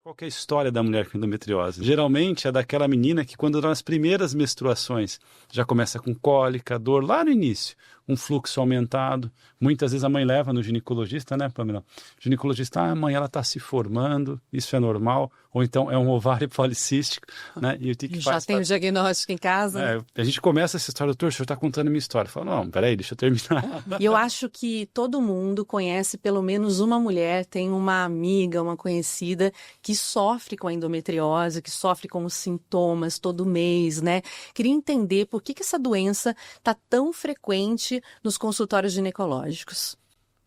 Qual que é a história da mulher com endometriose? Geralmente é daquela menina que quando nas primeiras menstruações já começa com cólica, dor lá no início, um fluxo aumentado. Muitas vezes a mãe leva no ginecologista, né, Pamela? O ginecologista, a mãe ela está se formando, isso é normal, ou então é um ovário policístico, né? E o que Já faz? tem o diagnóstico em casa. A gente começa essa história, doutor, o senhor está contando a minha história. Fala, não, peraí, deixa eu terminar. E eu acho que todo mundo conhece pelo menos uma mulher, tem uma amiga, uma conhecida que sofre com a endometriose, que sofre com os sintomas todo mês, né? Queria entender por que essa doença está tão frequente nos consultórios ginecológicos.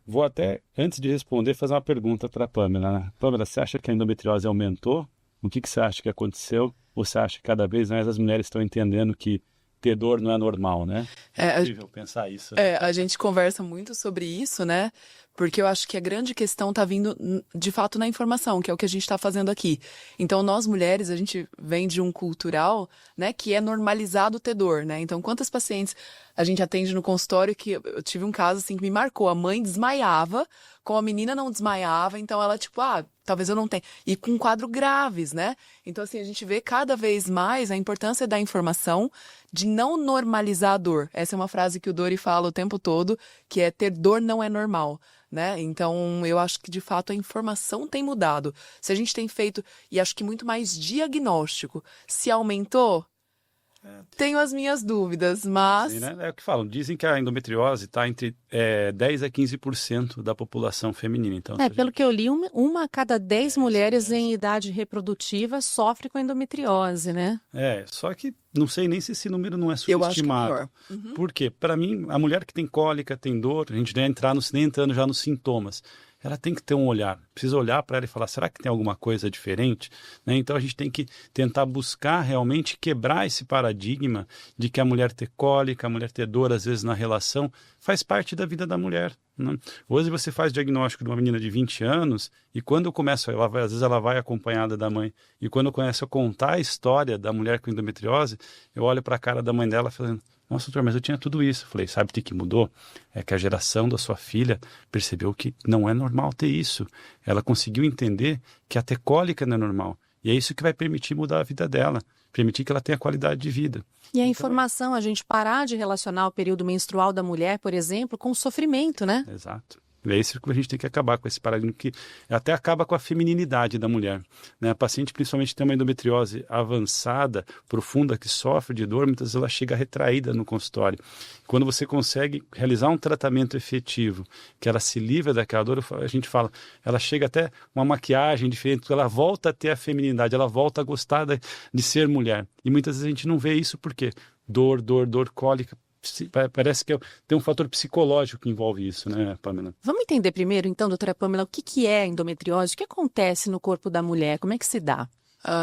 Vou até, antes de responder, fazer uma pergunta para a Pamela, né? Pamela, você acha que a endometriose aumentou? O que você acha que aconteceu? Ou você acha que cada vez mais as mulheres estão entendendo que ter dor não é normal, né? É incrível pensar isso. Né? A gente conversa muito sobre isso, né? Porque eu acho que a grande questão está vindo, de fato, na informação, que é o que a gente está fazendo aqui. Então, nós mulheres, a gente vem de um cultural, né, que é normalizado ter dor, né? Então, quantas pacientes a gente atende no consultório que eu tive um caso, assim, que me marcou. A mãe desmaiava, como a menina não desmaiava, então ela, tipo, talvez eu não tenha. E com quadro graves, né? Então, assim, a gente vê cada vez mais a importância da informação, de não normalizar a dor. Essa é uma frase que o Dori fala o tempo todo, que é ter dor não é normal. Né? Então, eu acho que, de fato, a informação tem mudado. Se a gente tem feito, e acho que muito mais diagnóstico, se aumentou, tenho as minhas dúvidas, mas... Sim, né? É o que falam, dizem que a endometriose está entre 10 a 15% da população feminina. Então, pelo que eu li, uma a cada 10 mulheres em idade reprodutiva sofre com endometriose, né? Só que não sei nem se esse número não é Eu acho que é subestimado. maior. Uhum. Por quê? Para mim, a mulher que tem cólica, tem dor, a gente nem entrando já nos sintomas. Ela tem que ter um olhar, precisa olhar para ela e falar, será que tem alguma coisa diferente? Né? Então a gente tem que tentar buscar realmente quebrar esse paradigma de que a mulher ter cólica, a mulher ter dor às vezes na relação, faz parte da vida da mulher. Né? Hoje você faz diagnóstico de uma menina de 20 anos e quando eu começo, às vezes ela vai acompanhada da mãe, e quando eu começo a contar a história da mulher com endometriose, eu olho para a cara da mãe dela falando, nossa, doutor, mas eu tinha tudo isso. Eu falei, sabe o que mudou? É que a geração da sua filha percebeu que não é normal ter isso. Ela conseguiu entender que até cólica não é normal. E é isso que vai permitir mudar a vida dela, permitir que ela tenha qualidade de vida. E a informação, a gente parar de relacionar o período menstrual da mulher, por exemplo, com o sofrimento, né? Exato. É isso que a gente tem que acabar com esse paradigma, que até acaba com a femininidade da mulher. Né? A paciente, principalmente, tem uma endometriose avançada, profunda, que sofre de dor, muitas vezes ela chega retraída no consultório. Quando você consegue realizar um tratamento efetivo, que ela se livra daquela dor, a gente fala, ela chega até uma maquiagem diferente, ela volta a ter a feminilidade, ela volta a gostar de ser mulher. E muitas vezes a gente não vê isso porque dor, cólica. Parece que tem um fator psicológico que envolve isso, né, Pamela? Vamos entender primeiro, então, doutora Pamela, o que é a endometriose? O que acontece no corpo da mulher? Como é que se dá?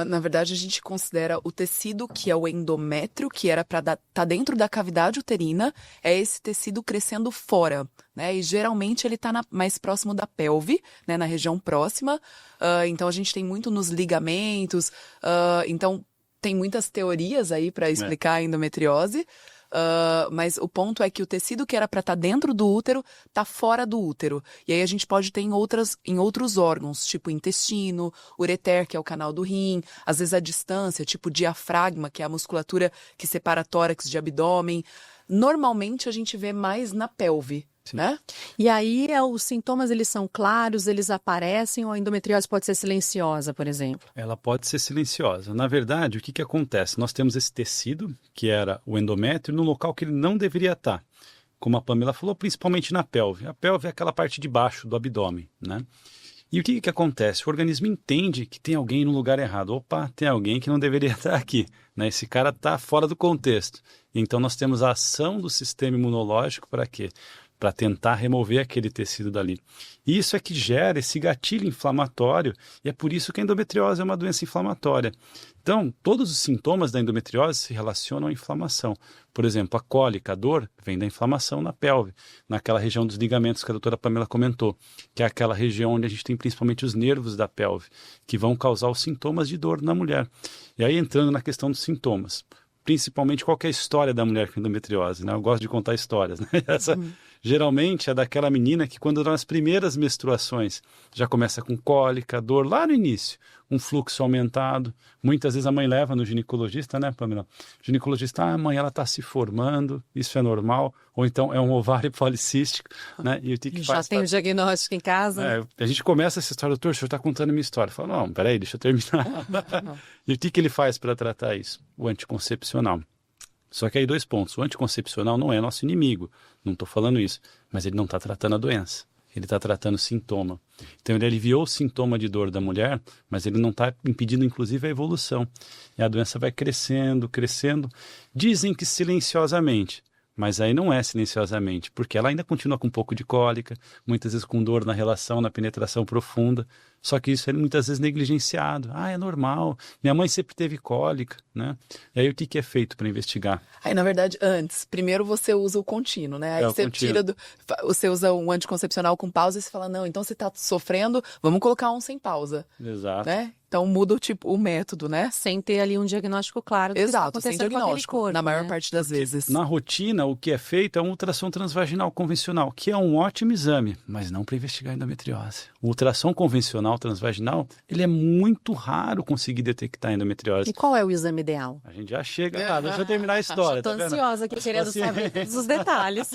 Na verdade, a gente considera o tecido que é o endométrio, que era para estar dentro da cavidade uterina, é esse tecido crescendo fora, né? E geralmente ele está mais próximo da pelve, né? Na região próxima. Então a gente tem muito nos ligamentos. Então tem muitas teorias aí para explicar a endometriose. Mas o ponto é que o tecido que era para estar dentro do útero está fora do útero. E aí a gente pode ter em outros órgãos, tipo intestino, ureter, que é o canal do rim, às vezes a distância, tipo diafragma, que é a musculatura que separa tórax de abdômen. Normalmente a gente vê mais na pelve. Né? E aí os sintomas eles são claros, eles aparecem, ou a endometriose pode ser silenciosa, por exemplo? Ela pode ser silenciosa. Na verdade, o que acontece? Nós temos esse tecido, que era o endométrio, no local que ele não deveria estar. Como a Pamela falou, principalmente na pelve. A pelve é aquela parte de baixo do abdômen, né? E o que acontece? O organismo entende que tem alguém no lugar errado. Opa, tem alguém que não deveria estar aqui. Né? Esse cara está fora do contexto. Então nós temos a ação do sistema imunológico para quê? Para tentar remover aquele tecido dali. E isso é que gera esse gatilho inflamatório, e é por isso que a endometriose é uma doença inflamatória. Então, todos os sintomas da endometriose se relacionam à inflamação. Por exemplo, a cólica, a dor, vem da inflamação na pelve, naquela região dos ligamentos que a doutora Pamela comentou, que é aquela região onde a gente tem principalmente os nervos da pelve, que vão causar os sintomas de dor na mulher. E aí, entrando na questão dos sintomas, principalmente qual que é a história da mulher com endometriose, né? Eu gosto de contar histórias, né? Geralmente é daquela menina que quando dá as primeiras menstruações já começa com cólica, dor lá no início, um fluxo aumentado. Muitas vezes a mãe leva no ginecologista, né, Pamela? O ginecologista, a mãe, ela está se formando, isso é normal. Ou então é um ovário policístico, né? E o que Já faz? tem o diagnóstico em casa? A gente começa essa história, doutor, o senhor está contando a minha história. Fala, não, peraí, deixa eu terminar. E o que ele faz para tratar isso? O anticoncepcional. Só que aí 2 pontos. O anticoncepcional não é nosso inimigo, não estou falando isso, mas ele não está tratando a doença. Ele está tratando o sintoma. Então ele aliviou o sintoma de dor da mulher, mas ele não está impedindo, inclusive, a evolução. E a doença vai crescendo, crescendo. Dizem que silenciosamente, mas aí não é silenciosamente, porque ela ainda continua com um pouco de cólica, muitas vezes com dor na relação, na penetração profunda. Só que isso é muitas vezes negligenciado. É normal. Minha mãe sempre teve cólica, né? E aí o que é feito para investigar? Aí, na verdade, antes, primeiro você usa o contínuo, né? Aí você tira você usa um anticoncepcional com pausa e você fala, não, então você tá sofrendo, vamos colocar um sem pausa. Exato. Né? Então muda o método, né? Sem ter ali um diagnóstico claro do que está Exato, sem acontecendo com aquele diagnóstico, corpo, na maior né? parte das vezes. Na rotina, o que é feito é um ultrassom transvaginal convencional, que é um ótimo exame, mas não para investigar endometriose. O ultrassom convencional transvaginal, ele é muito raro conseguir detectar endometriose. E qual é o exame ideal? A gente já chega lá, deixa eu terminar a história. Estou ansiosa aqui, querendo saber todos os detalhes.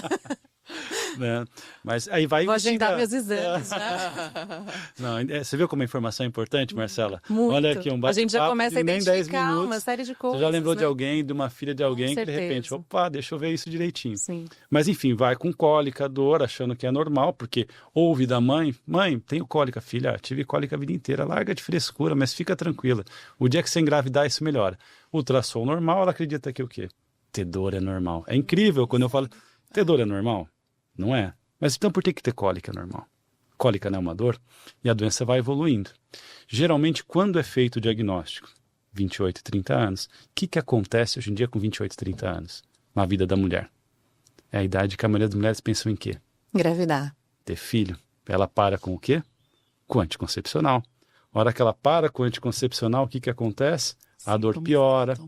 Né? Mas aí vai Vou agendar investigar. meus exames, né? Não, você viu como a informação é importante, Marcela? Muito. Olha aqui, um A gente já bate-papo começa a de nem 10 identificar minutos. uma série de coisas. Você já lembrou né? de alguém, de uma filha de alguém, que de certeza. repente, opa, deixa eu ver isso direitinho. Sim. Mas enfim, vai com cólica, dor, achando que é normal, porque ouve da mãe, tenho cólica, filha, tive cólica a vida inteira, larga de frescura, mas fica tranquila. O dia que você engravidar, isso melhora. Ultrassom normal, ela acredita que o quê? Ter dor é normal. É incrível quando eu falo, ter dor é normal? Não é. Mas então por que ter cólica é normal? Cólica não é uma dor e a doença vai evoluindo. Geralmente, quando é feito o diagnóstico? 28, 30 anos. O que acontece hoje em dia com 28, 30 anos? Na vida da mulher. É a idade que a maioria das mulheres pensam em quê? Engravidar. Ter filho. Ela para com o quê? Com o anticoncepcional. A hora que ela para com o anticoncepcional, o que acontece? A dor piora.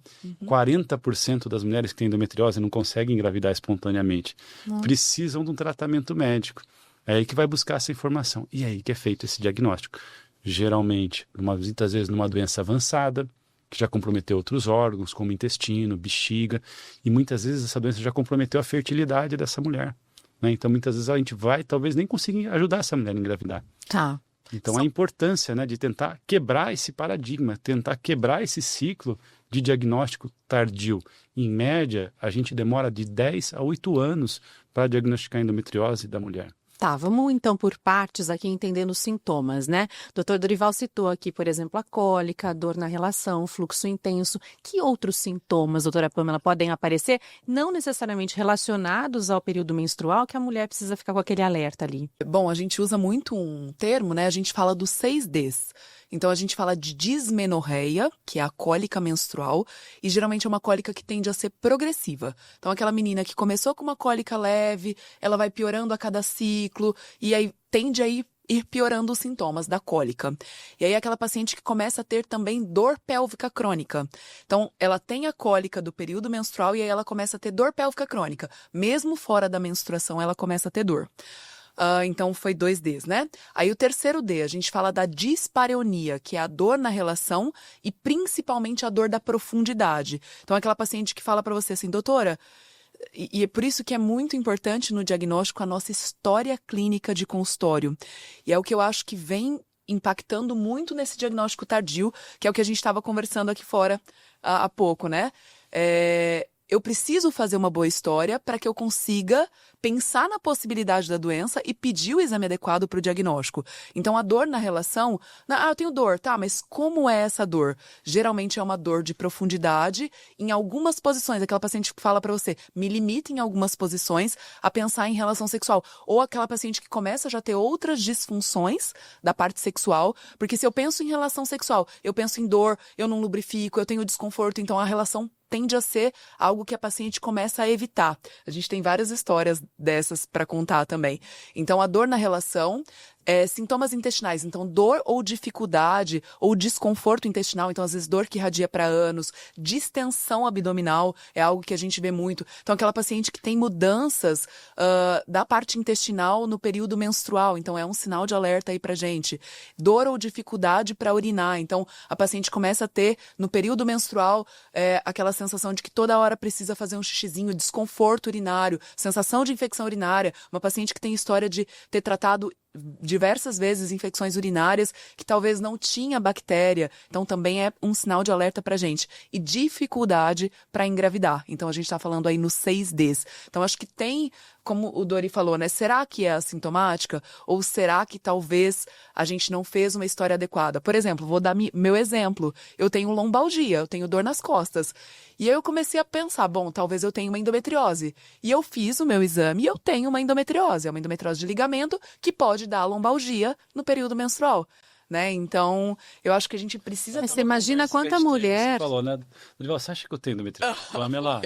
40% das mulheres que têm endometriose não conseguem engravidar espontaneamente. Precisam de um tratamento médico. É aí que vai buscar essa informação. E é aí que é feito esse diagnóstico. Geralmente, muitas vezes numa doença avançada, que já comprometeu outros órgãos, como intestino, bexiga. E muitas vezes essa doença já comprometeu a fertilidade dessa mulher. Né? Então, muitas vezes a gente vai, talvez nem consiga ajudar essa mulher a engravidar. Tá. Então, a importância, né, de tentar quebrar esse paradigma, tentar quebrar esse ciclo de diagnóstico tardio. Em média, a gente demora de 10 a 8 anos para diagnosticar a endometriose da mulher. Tá, vamos então por partes aqui entendendo os sintomas, né? O Dr. Dorival citou aqui, por exemplo, a cólica, a dor na relação, fluxo intenso. Que outros sintomas, doutora Pamela, podem aparecer, não necessariamente relacionados ao período menstrual, que a mulher precisa ficar com aquele alerta ali? Bom, a gente usa muito um termo, né? A gente fala dos 6 Ds. Então, a gente fala de dismenorreia, que é a cólica menstrual, e geralmente é uma cólica que tende a ser progressiva. Então, aquela menina que começou com uma cólica leve, ela vai piorando a cada ciclo, e aí tende a ir piorando os sintomas da cólica. E aí, aquela paciente que começa a ter também dor pélvica crônica. Então, ela tem a cólica do período menstrual e aí ela começa a ter dor pélvica crônica. Mesmo fora da menstruação, ela começa a ter dor. Então, foi 2 Ds, né? Aí, o terceiro D, a gente fala da dispareunia, que é a dor na relação e principalmente a dor da profundidade. Então, aquela paciente que fala para você assim, doutora, e é por isso que é muito importante no diagnóstico a nossa história clínica de consultório. E é o que eu acho que vem impactando muito nesse diagnóstico tardio, que é o que a gente estava conversando aqui fora há pouco, né? Eu preciso fazer uma boa história para que eu consiga pensar na possibilidade da doença e pedir o exame adequado para o diagnóstico. Então, a dor na relação... eu tenho dor, tá, mas como é essa dor? Geralmente é uma dor de profundidade em algumas posições. Aquela paciente que fala para você, me limita em algumas posições a pensar em relação sexual. Ou aquela paciente que começa a já ter outras disfunções da parte sexual, porque se eu penso em relação sexual, eu penso em dor, eu não lubrifico, eu tenho desconforto, então a relação tende a ser algo que a paciente começa a evitar. A gente tem várias histórias dessas para contar também. Então, a dor na relação sintomas intestinais, então dor ou dificuldade ou desconforto intestinal, então às vezes dor que irradia para anos, distensão abdominal é algo que a gente vê muito. Então aquela paciente que tem mudanças da parte intestinal no período menstrual, então é um sinal de alerta aí pra gente. Dor ou dificuldade para urinar, então a paciente começa a ter no período menstrual aquela sensação de que toda hora precisa fazer um xixizinho, desconforto urinário, sensação de infecção urinária, uma paciente que tem história de ter tratado diversas vezes infecções urinárias que talvez não tinha bactéria, então também é um sinal de alerta pra gente. E dificuldade para engravidar, então a gente tá falando aí no 6Ds. Então acho que tem, como o Dori falou, né? Será que é assintomática? Ou será que talvez a gente não fez uma história adequada? Por exemplo, vou dar meu exemplo. Eu tenho lombalgia, eu tenho dor nas costas. E aí eu comecei a pensar, bom, talvez eu tenha uma endometriose. E eu fiz o meu exame e eu tenho uma endometriose. É uma endometriose de ligamento que pode dar lombalgia no período menstrual. Né? Então, eu acho que a gente precisa... Mas você imagina quanta mulher... Você falou, né? Você acha que eu tenho endometriose? Pamela...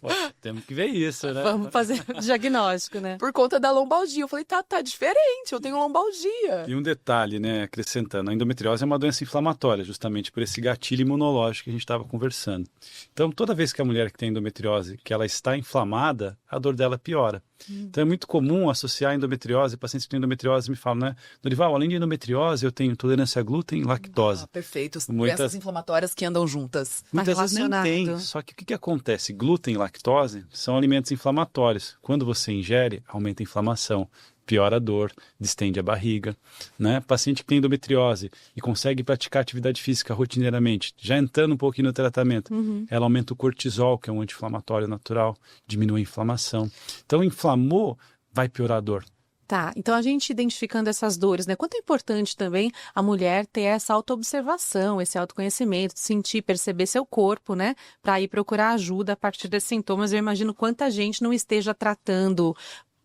Pô, temos que ver isso, né? Vamos fazer o diagnóstico, né? Por conta da lombalgia. Eu falei, tá diferente, eu tenho lombalgia. E um detalhe, né, acrescentando, a endometriose é uma doença inflamatória, justamente por esse gatilho imunológico que a gente estava conversando. Então, toda vez que a mulher que tem endometriose, que ela está inflamada, a dor dela piora. Então, é muito comum associar a endometriose, pacientes que têm endometriose me falam, né, Dorival, além de endometriose, eu tenho intolerância a glúten e lactose. Perfeito, doenças inflamatórias que andam juntas. Muitas vezes nem tem, só que o que acontece? Glúten e lactose são alimentos inflamatórios. Quando você ingere, aumenta a inflamação, piora a dor, distende a barriga, né? Paciente que tem endometriose e consegue praticar atividade física rotineiramente, já entrando um pouquinho no tratamento, ela aumenta o cortisol, que é um anti-inflamatório natural, diminui a inflamação. Então, inflamou, vai piorar a dor. Tá, então a gente identificando essas dores, né? Quanto é importante também a mulher ter essa autoobservação, esse autoconhecimento, sentir, perceber seu corpo, né? Para ir procurar ajuda a partir desses sintomas. Eu imagino quanta gente não esteja tratando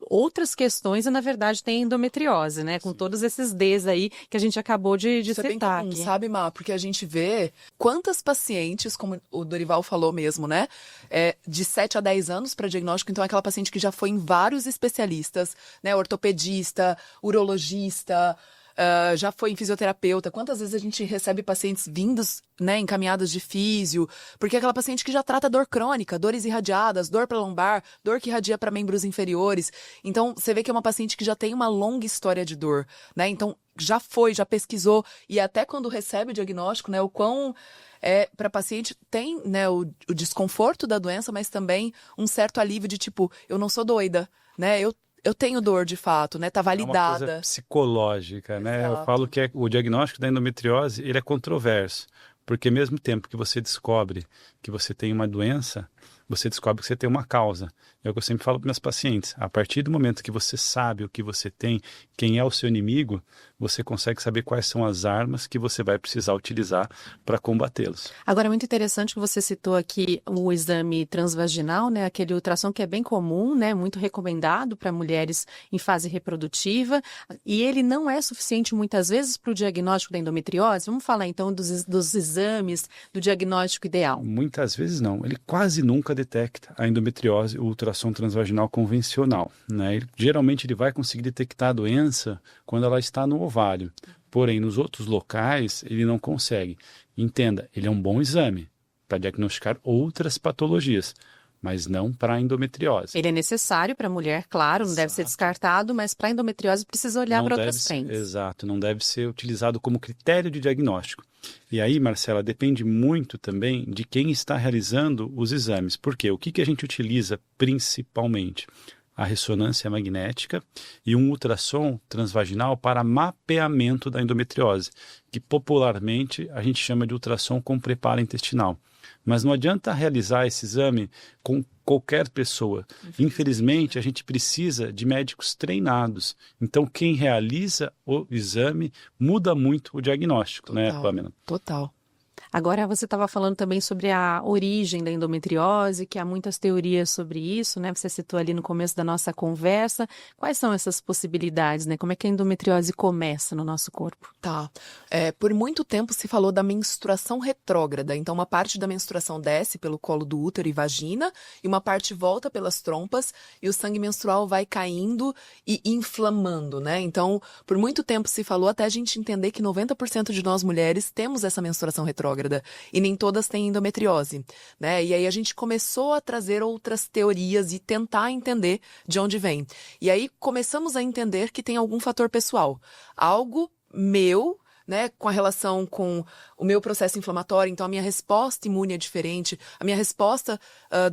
outras questões e, na verdade, tem endometriose, né? Com todos esses Ds aí que a gente acabou de Isso citar é bem comum, aqui. sabe, Má? Porque a gente vê quantas pacientes, como o Dorival falou mesmo, né? De 7 a 10 anos para diagnóstico, então é aquela paciente que já foi em vários especialistas, né? Ortopedista, urologista, já foi em fisioterapeuta. Quantas vezes a gente recebe pacientes vindos, né, encaminhadas de físio, porque é aquela paciente que já trata dor crônica, dores irradiadas, dor para lombar, dor que irradia para membros inferiores. Então, você vê que é uma paciente que já tem uma longa história de dor, né? Então, já pesquisou, e até quando recebe o diagnóstico, né, o quão para a paciente tem, né, o desconforto da doença, mas também um certo alívio de tipo, eu não sou doida, né? Eu tenho dor de fato, né? Tá validada. É uma coisa psicológica, né? Exato. Eu falo que o diagnóstico da endometriose, ele é controverso, porque ao mesmo tempo que você descobre que você tem uma doença, você descobre que você tem uma causa. É o que eu sempre falo para meus pacientes. A partir do momento que você sabe o que você tem, quem é o seu inimigo, você consegue saber quais são as armas que você vai precisar utilizar para combatê-los. Agora, é muito interessante que você citou aqui o exame transvaginal, né? Aquele ultrassom que é bem comum, né? Muito recomendado para mulheres em fase reprodutiva. E ele não é suficiente muitas vezes para o diagnóstico da endometriose. Vamos falar então dos exames, do diagnóstico ideal. Muitas vezes não. Ele quase nunca detecta a endometriose, o ultrassom transvaginal convencional, né? Geralmente ele vai conseguir detectar a doença quando ela está no ovário. Porém, nos outros locais, ele não consegue. Entenda, ele é um bom exame para diagnosticar outras patologias, mas não para a endometriose. Ele é necessário para a mulher, claro, não deve ser descartado, mas para a endometriose precisa olhar para outras frentes. Exato, não deve ser utilizado como critério de diagnóstico. E aí, Marcela, depende muito também de quem está realizando os exames. Por quê? O que a gente utiliza principalmente? A ressonância magnética e um ultrassom transvaginal para mapeamento da endometriose, que popularmente a gente chama de ultrassom com preparo intestinal. Mas não adianta realizar esse exame com qualquer pessoa. Infelizmente, a gente precisa de médicos treinados. Então, quem realiza o exame muda muito o diagnóstico, Total, né, Pamela? Total. Agora, você estava falando também sobre a origem da endometriose, que há muitas teorias sobre isso, né? Você citou ali no começo da nossa conversa. Quais são essas possibilidades, né? Como é que a endometriose começa no nosso corpo? Tá. Por muito tempo se falou da menstruação retrógrada. Então, uma parte da menstruação desce pelo colo do útero e vagina, e uma parte volta pelas trompas, e o sangue menstrual vai caindo e inflamando, né? Então, por muito tempo se falou até a gente entender que 90% de nós mulheres temos essa menstruação retrógrada. E nem todas têm endometriose, né? E aí a gente começou a trazer outras teorias e tentar entender de onde vem. E aí começamos a entender que tem algum fator pessoal. Algo meu, né, com a relação com o meu processo inflamatório, então a minha resposta imune é diferente, a minha resposta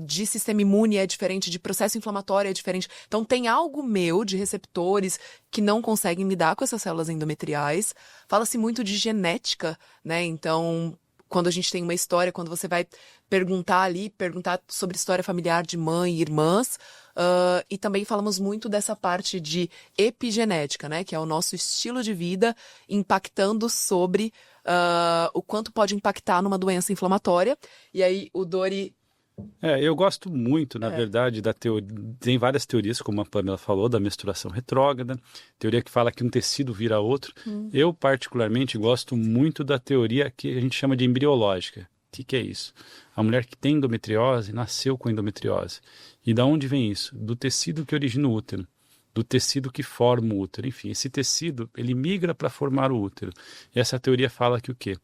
de sistema imune é diferente, de processo inflamatório é diferente. Então tem algo meu de receptores que não conseguem lidar com essas células endometriais. Fala-se muito de genética, né? Então, quando a gente tem uma história, quando você vai perguntar sobre história familiar de mãe e irmãs, e também falamos muito dessa parte de epigenética, né? Que é o nosso estilo de vida impactando sobre o quanto pode impactar numa doença inflamatória. E aí o Dori... Eu gosto muito, na verdade, da teoria. Tem várias teorias, como a Pamela falou, da menstruação retrógrada, teoria que fala que um tecido vira outro. Eu, particularmente, gosto muito da teoria que a gente chama de embriológica. O que é isso? A mulher que tem endometriose nasceu com endometriose. E da onde vem isso? Do tecido que origina o útero, do tecido que forma o útero. Enfim, esse tecido, ele migra para formar o útero. E essa teoria fala que o quê?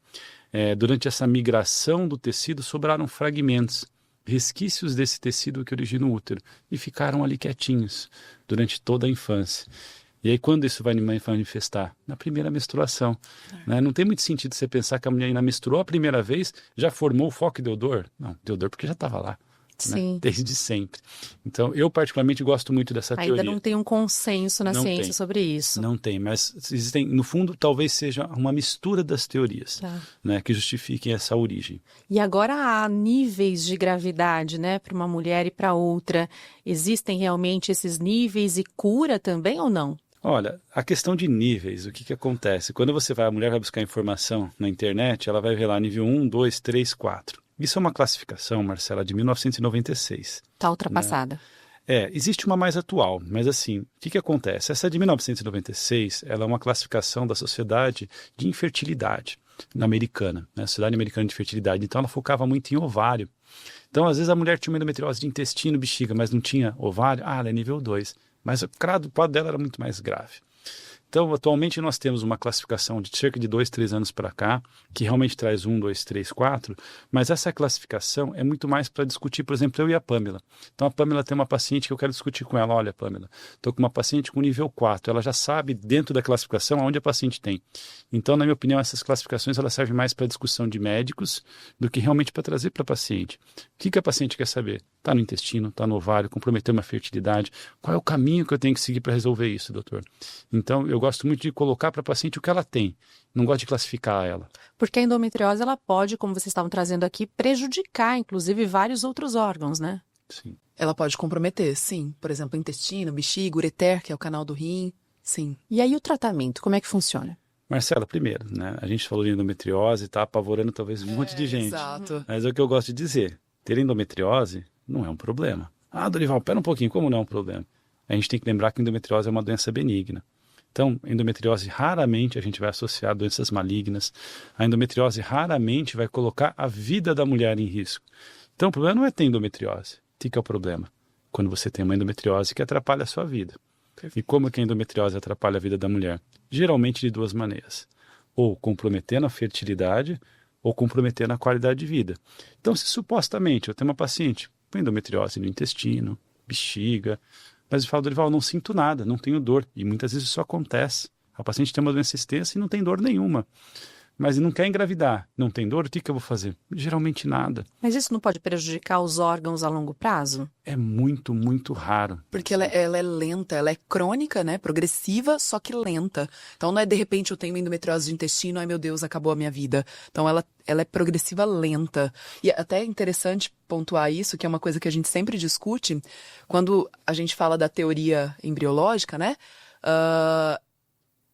Durante essa migração do tecido, sobraram fragmentos, resquícios desse tecido que origina o útero, e ficaram ali quietinhos durante toda a infância. E aí quando isso vai manifestar? Na primeira menstruação. Né? Não tem muito sentido você pensar que a mulher ainda menstruou a primeira vez, já formou o foco e deu dor. Não, deu dor porque já estava lá. Sim. Né? Desde sempre. Então, eu particularmente gosto muito dessa teoria. Ainda não tem um consenso na ciência sobre isso. Não tem, mas existem, no fundo, talvez seja uma mistura das teorias, né, que justifiquem essa origem. E agora há níveis de gravidade, né, para uma mulher e para outra. Existem realmente esses níveis e cura também ou não? Olha, a questão de níveis, o que acontece? Quando a mulher vai buscar informação na internet, ela vai ver lá nível 1, 2, 3, 4. Isso é uma classificação, Marcela, de 1996. Está ultrapassada. Né? Existe uma mais atual, mas assim, o que acontece? Essa de 1996, ela é uma classificação da Sociedade de Infertilidade americana, né? Sociedade Americana de Fertilidade. Então ela focava muito em ovário. Então, às vezes a mulher tinha uma endometriose de intestino, bexiga, mas não tinha ovário, ela é nível 2. Mas o quadro dela era muito mais grave. Então, atualmente nós temos uma classificação de cerca de 2, 3 anos para cá, que realmente traz 1, 2, 3, 4, mas essa classificação é muito mais para discutir, por exemplo, eu e a Pamela. Então, a Pamela tem uma paciente que eu quero discutir com ela. Olha, Pamela, estou com uma paciente com nível 4, ela já sabe, dentro da classificação, onde a paciente tem. Então, na minha opinião, essas classificações elas servem mais para discussão de médicos do que realmente para trazer para a paciente. O que a paciente quer saber? Está no intestino, está no ovário, comprometeu uma fertilidade. Qual é o caminho que eu tenho que seguir para resolver isso, doutor? Então, eu gosto muito de colocar para a paciente o que ela tem. Não gosto de classificar ela. Porque a endometriose, ela pode, como vocês estavam trazendo aqui, prejudicar, inclusive, vários outros órgãos, né? Sim. Ela pode comprometer, sim. Por exemplo, intestino, bexiga, ureter, que é o canal do rim, sim. E aí o tratamento, como é que funciona? Marcela, primeiro, né? A gente falou de endometriose e está apavorando talvez um monte de gente. Exato. Mas é o que eu gosto de dizer. Ter endometriose não é um problema. Ah, Dorival, pera um pouquinho, como não é um problema? A gente tem que lembrar que endometriose é uma doença benigna. Então, endometriose raramente a gente vai associar a doenças malignas. A endometriose raramente vai colocar a vida da mulher em risco. Então, o problema não é ter endometriose. O que é o problema? Quando você tem uma endometriose que atrapalha a sua vida. Perfeito. E como é que a endometriose atrapalha a vida da mulher? Geralmente de duas maneiras. Ou comprometendo a fertilidade, ou comprometendo a qualidade de vida. Então, se supostamente eu tenho uma paciente com endometriose no intestino, bexiga, mas eu falo, Dorival, não sinto nada, não tenho dor. E muitas vezes isso acontece. A paciente tem uma doença extensa e não tem dor nenhuma. Mas não quer engravidar, não tem dor, o que eu vou fazer? Geralmente nada. Mas isso não pode prejudicar os órgãos a longo prazo? É muito, muito raro. Porque ela é lenta, ela é crônica, né? Progressiva, só que lenta. Então não é de repente eu tenho endometriose de intestino, ai meu Deus, acabou a minha vida. Então ela é progressiva lenta. E até é interessante pontuar isso, que é uma coisa que a gente sempre discute, quando a gente fala da teoria embriológica, né?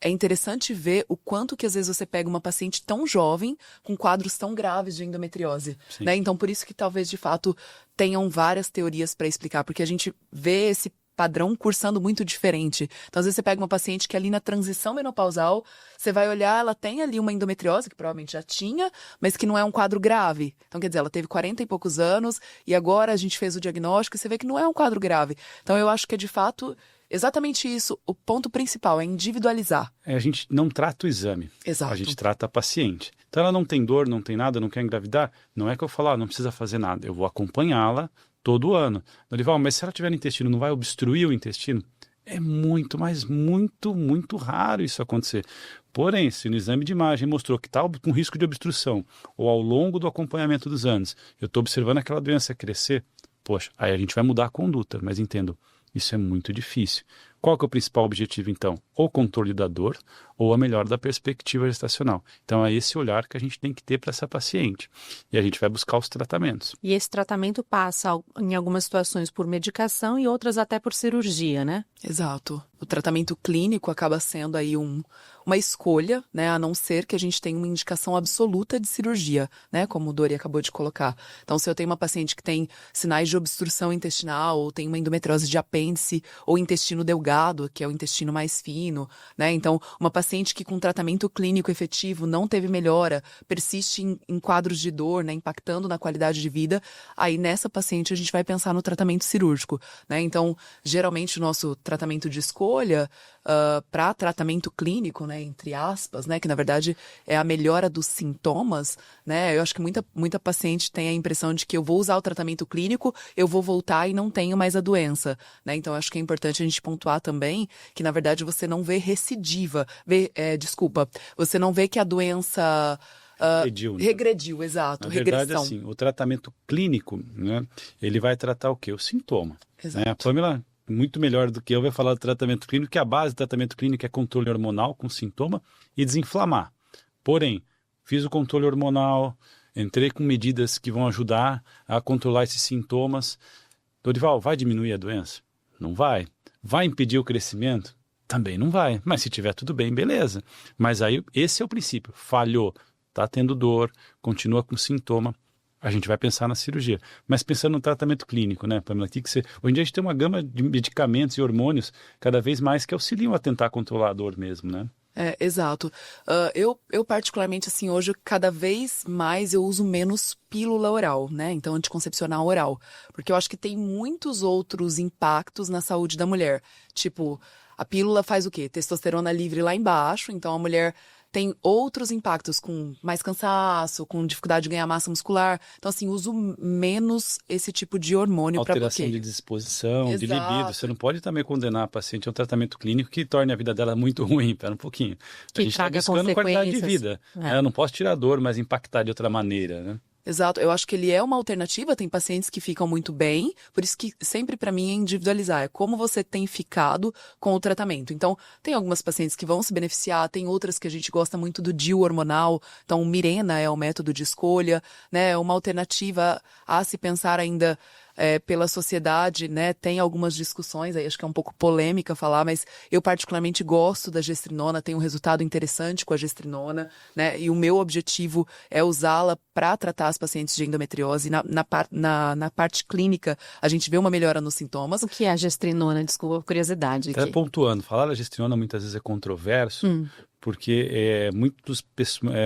é interessante ver o quanto que às vezes você pega uma paciente tão jovem com quadros tão graves de endometriose, né? Então, por isso que talvez, de fato, tenham várias teorias para explicar, porque a gente vê esse padrão cursando muito diferente. Então, às vezes você pega uma paciente que ali na transição menopausal, você vai olhar, ela tem ali uma endometriose, que provavelmente já tinha, mas que não é um quadro grave. Então, quer dizer, ela teve 40 e poucos anos e agora a gente fez o diagnóstico e você vê que não é um quadro grave. Então, eu acho que é de fato exatamente isso. O ponto principal é individualizar. A gente não trata o exame. Exato. A gente trata a paciente. Então ela não tem dor, não tem nada, não quer engravidar. Não é que eu falo, não precisa fazer nada. Eu vou acompanhá-la todo ano. Dorival, mas se ela tiver no intestino, não vai obstruir o intestino? É muito, mas muito, muito raro isso acontecer. Porém, se no exame de imagem mostrou que está com risco de obstrução, ou ao longo do acompanhamento dos anos, eu estou observando aquela doença crescer, poxa, aí a gente vai mudar a conduta, mas entendo, isso é muito difícil. Qual que é o principal objetivo, então? Ou o controle da dor, ou a melhora da perspectiva gestacional. Então, é esse olhar que a gente tem que ter para essa paciente. E a gente vai buscar os tratamentos. E esse tratamento passa, em algumas situações, por medicação e outras até por cirurgia, né? Exato. O tratamento clínico acaba sendo aí uma escolha, né, a não ser que a gente tenha uma indicação absoluta de cirurgia, né, como o Dori acabou de colocar. Então, se eu tenho uma paciente que tem sinais de obstrução intestinal, ou tem uma endometriose de apêndice, ou intestino delgado, que é o intestino mais fino, né, então, uma paciente que com tratamento clínico efetivo não teve melhora, persiste em quadros de dor, né, impactando na qualidade de vida, aí nessa paciente a gente vai pensar no tratamento cirúrgico, né, então, geralmente o nosso tratamento de escolha para tratamento clínico, né, entre aspas, né, que na verdade é a melhora dos sintomas, né, eu acho que muita paciente tem a impressão de que eu vou usar o tratamento clínico, eu vou voltar e não tenho mais a doença, né, então acho que é importante a gente pontuar também que na verdade você não vê recidiva, você não vê que a doença regrediu, exato, Na verdade, regressão. assim, o tratamento clínico, né, ele vai tratar o quê? O sintoma. Exato. Né? A Pamela, muito melhor do que eu, vai falar do tratamento clínico, que a base do tratamento clínico é controle hormonal com sintoma e desinflamar. Porém, fiz o controle hormonal, entrei com medidas que vão ajudar a controlar esses sintomas. Dorival, vai diminuir a doença? Não vai. Vai impedir o crescimento? Também não vai. Mas se tiver tudo bem, beleza. Mas aí, esse é o princípio. Falhou, está tendo dor, continua com sintoma, a gente vai pensar na cirurgia. Mas pensando no tratamento clínico, né, Pamela? Hoje em dia a gente tem uma gama de medicamentos e hormônios cada vez mais que auxiliam a tentar controlar a dor mesmo, né? Exato. Eu particularmente, assim, hoje, cada vez mais eu uso menos pílula oral, né? Então, anticoncepcional oral. Porque eu acho que tem muitos outros impactos na saúde da mulher. Tipo, a pílula faz o quê? Testosterona livre lá embaixo, então a mulher tem outros impactos, com mais cansaço, com dificuldade de ganhar massa muscular. Então, assim, uso menos esse tipo de hormônio para alteração de disposição, de libido. Você não pode também condenar a paciente a um tratamento clínico que torne a vida dela muito ruim. Espera um pouquinho. Que a gente está traga buscando qualidade de vida. É. Eu não posso tirar a dor, mas impactar de outra maneira, né? Exato, eu acho que ele é uma alternativa, tem pacientes que ficam muito bem, por isso que sempre para mim é individualizar, é como você tem ficado com o tratamento. Então, tem algumas pacientes que vão se beneficiar, tem outras que a gente gosta muito do DIU hormonal, então Mirena é o método de escolha, né, uma alternativa a se pensar ainda pela sociedade, né, tem algumas discussões, aí acho que é um pouco polêmica falar, mas eu particularmente gosto da gestrinona, tem um resultado interessante com a gestrinona, né, e o meu objetivo é usá-la para tratar as pacientes de endometriose. Na parte clínica, a gente vê uma melhora nos sintomas. O que é a gestrinona? Desculpa, curiosidade aqui. Pontuando, falar da gestrinona muitas vezes é controverso, porque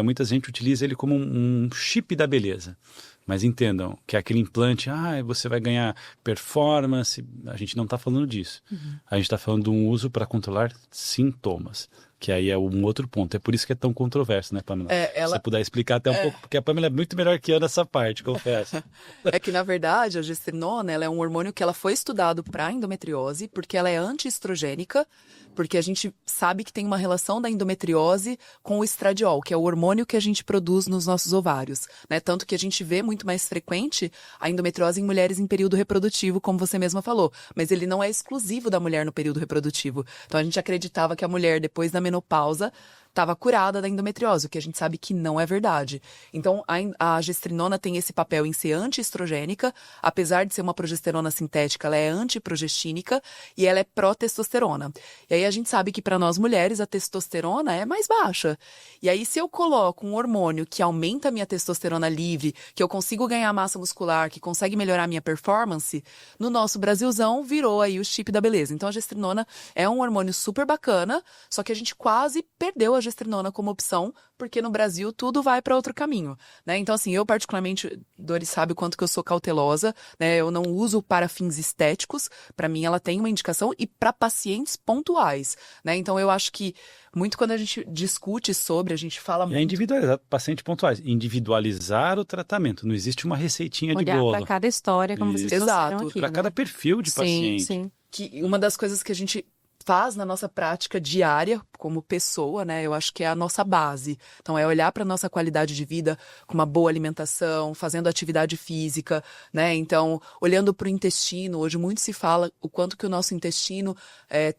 muita gente utiliza ele como um chip da beleza. Mas entendam que é aquele implante, você vai ganhar performance, a gente não está falando disso. A gente está falando de um uso para controlar sintomas, que aí é um outro ponto. É por isso que é tão controverso, né, Pamela? Se você puder explicar até um pouco, porque a Pamela é muito melhor que eu nessa parte, confesso. É que, na verdade, a gestrinona, ela é um hormônio que ela foi estudado para endometriose, porque ela é antiestrogênica, porque a gente sabe que tem uma relação da endometriose com o estradiol, que é o hormônio que a gente produz nos nossos ovários, né? Tanto que a gente vê muito mais frequente a endometriose em mulheres em período reprodutivo, como você mesma falou. Mas ele não é exclusivo da mulher no período reprodutivo. Então, a gente acreditava que a mulher, depois da menopausa, estava curada da endometriose, o que a gente sabe que não é verdade. Então, a gestrinona tem esse papel em ser antiestrogênica, apesar de ser uma progesterona sintética, ela é antiprogestínica e ela é pró-testosterona. E aí a gente sabe que para nós mulheres a testosterona é mais baixa. E aí se eu coloco um hormônio que aumenta a minha testosterona livre, que eu consigo ganhar massa muscular, que consegue melhorar a minha performance, no nosso Brasilzão virou aí o chip da beleza. Então a gestrinona é um hormônio super bacana, só que a gente quase perdeu a gestrinona como opção, porque no Brasil tudo vai para outro caminho, né? Então assim, eu particularmente, Doris sabe o quanto que eu sou cautelosa, né? Eu não uso para fins estéticos, para mim ela tem uma indicação e para pacientes pontuais, né? Então eu acho que muito quando a gente discute sobre, a gente fala E muito... é individualizar, paciente pontuais, individualizar o tratamento. Não existe uma receitinha de Olhar bolo. para cada história, como vocês Isso. trouxeram Exato. aqui, Para né? cada perfil de paciente. Sim. Que uma das coisas que a gente faz na nossa prática diária como pessoa, né? Eu acho que é a nossa base. Então, é olhar para a nossa qualidade de vida com uma boa alimentação, fazendo atividade física, né? Então, olhando para o intestino, hoje muito se fala o quanto que o nosso intestino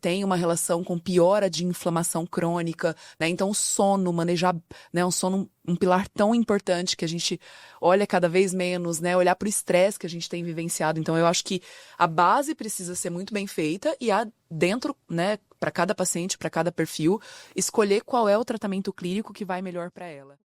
tem uma relação com piora de inflamação crônica, né? Então, o sono, manejar, né? Um sono, um pilar tão importante que a gente olha cada vez menos, né? Olhar para o estresse que a gente tem vivenciado. Então, eu acho que a base precisa ser muito bem feita e dentro, né? Para cada paciente, para cada perfil, escolher qual é o tratamento clínico que vai melhor para ela.